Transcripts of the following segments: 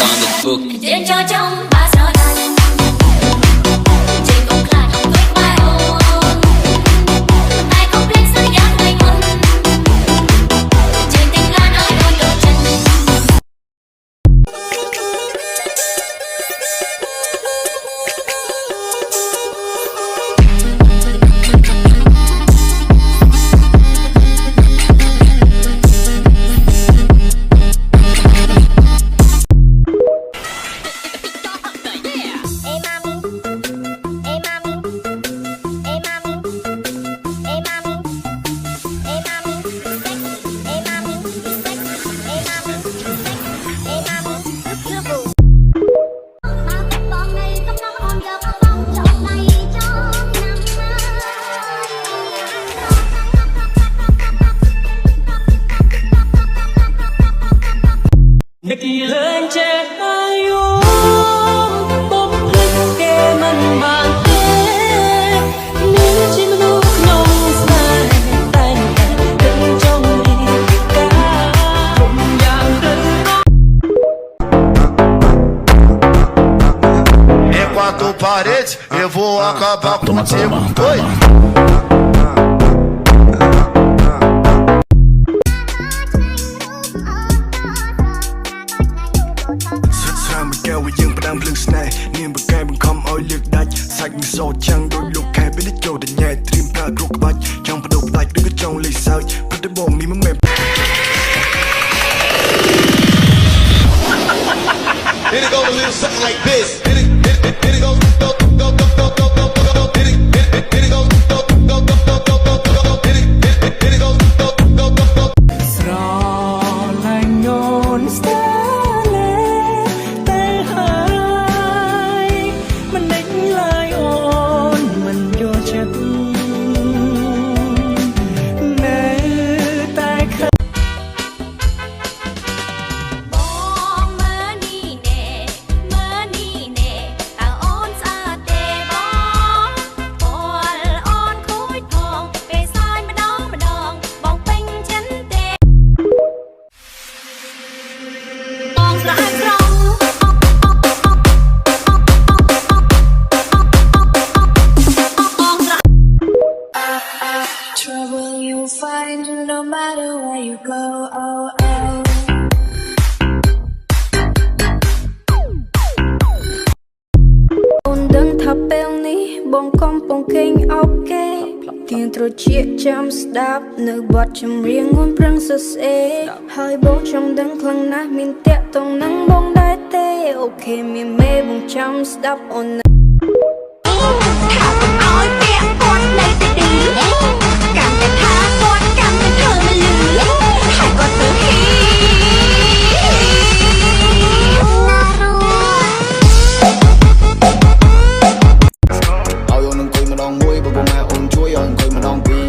on the book. Trên cho trong ba gió đàn trên công khai không quên bài hôn ai không biết sự giác ngày muôn trên tình lan ơi đôi đôi chân. Neki lên trên ayu bốc lên kê mình bàn tê nín chim lúc nông dài tay đừng trong đi cả cùng nhàng đừng É quatro paredes, eu vou acabar contigo. Oi!យើងផ្ដាំភ្លើងស្នេហ៍នាងបកែបង្ខំឲ្យលើកដាច់សាច់មិនសោតចាំងដូចលោកខែពេលនេះចូលតែញ៉ែត្រៀមប្រើគ្រប់ក្បាច់ចង់បដូរផ្ដាច់ឬក៏ចង់លេខសើចព្រឹកតែបងនេះមិនមែន Here it goes a little something like this. Here it goes, go, go, go, go, go, go, go, go. Here it goes, go, go, go, go, go, go, go. Here it goes, go, go, go, go. ស្រឡាញ់ញូនស្ទើលេតែហើយមិនដេញឡើយអូនមិនយល់ចិត្តនៅតែខឹង បងមើលនេះណែមើលនេះណែតើអូនស្អាតទេបងពលអូនខូចផងពេលសើចម្ដងម្ដងបងពេញចិត្តទេបងស្អាតស្រង Trouble you find no matter where you go. Oh, oh. អូនដឹងថាពេលនេះបងកំពុងគេងអោបគេទៀងត្រជាចាំស្ដាប់នៅបទចម្រៀងអូនប្រឹងសរសេរហើយបងចង់ដឹងខ្លាំងណាស់មានតាក់ទងនឹងបងដែរទេអូខេមានមេបងចាំស្ដាប់អូន ឲ្យពាក្យគាត់នៅតែឌឺកាន់តែថាគាត់កាន់តែធ្វើមិនលឺហើយគាត់ទៅហ៊ីឲ្យអូនអង្គុយម្ដងមួយបើបងម៉ែអូនជួយឲ្យអង្គុយម្ដងពីរ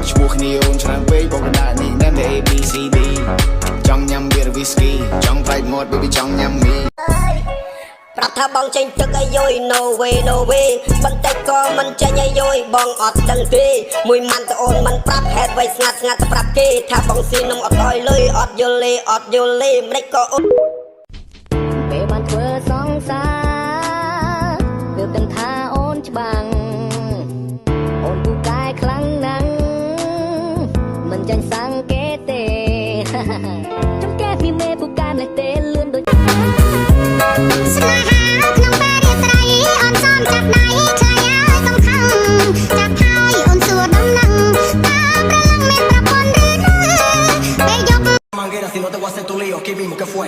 ឈ្មោះគ្នាអូនច្រើនពេកបងកណ្ដាលនេះណាំតែ A B C D ចង់ញ៉ាំបៀរវីស្គីចង់ផ្លែមាត់ baby ចង់ញ៉ាំមី ប្រាប់ថាបងចេញទឹកឲ្យយយ no way no way បន្តិចក៏មិនចេញឲ្យយយបងអត់ដឹងទេមួយម៉ាន់តអូនមិនប្រាប់ហេតុអ្វីស្ងាត់ស្ងាត់ទៅប្រាប់គេថាបងស៊ីនំអត់ឲ្យលុយអត់យល់លេអត់យល់លេមិនក៏អូនពេលបានធ្វើសងសារគឺដឹងថាអូនច្បាំងអូនពូកែខ្លាំងណាស់មិនចាញ់សង្កេតទេចំកែពីមេពូកែម្លេះទេលឿនដូច ស្នេហាក្នុងពេលរាត្រីអូនសំចាប់ដៃឆ្លើយឲ្យកុំខឹងចាប់ហើយអូនសួរដំណឹងតើប្រលឹងមានប្រពន្ធឬនៅពេលយក Manguera si no te voy a hacer tu lío, que vimos que fue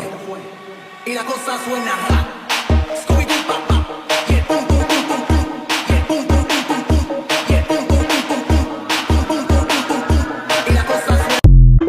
y la cosa suena Scooby-Doo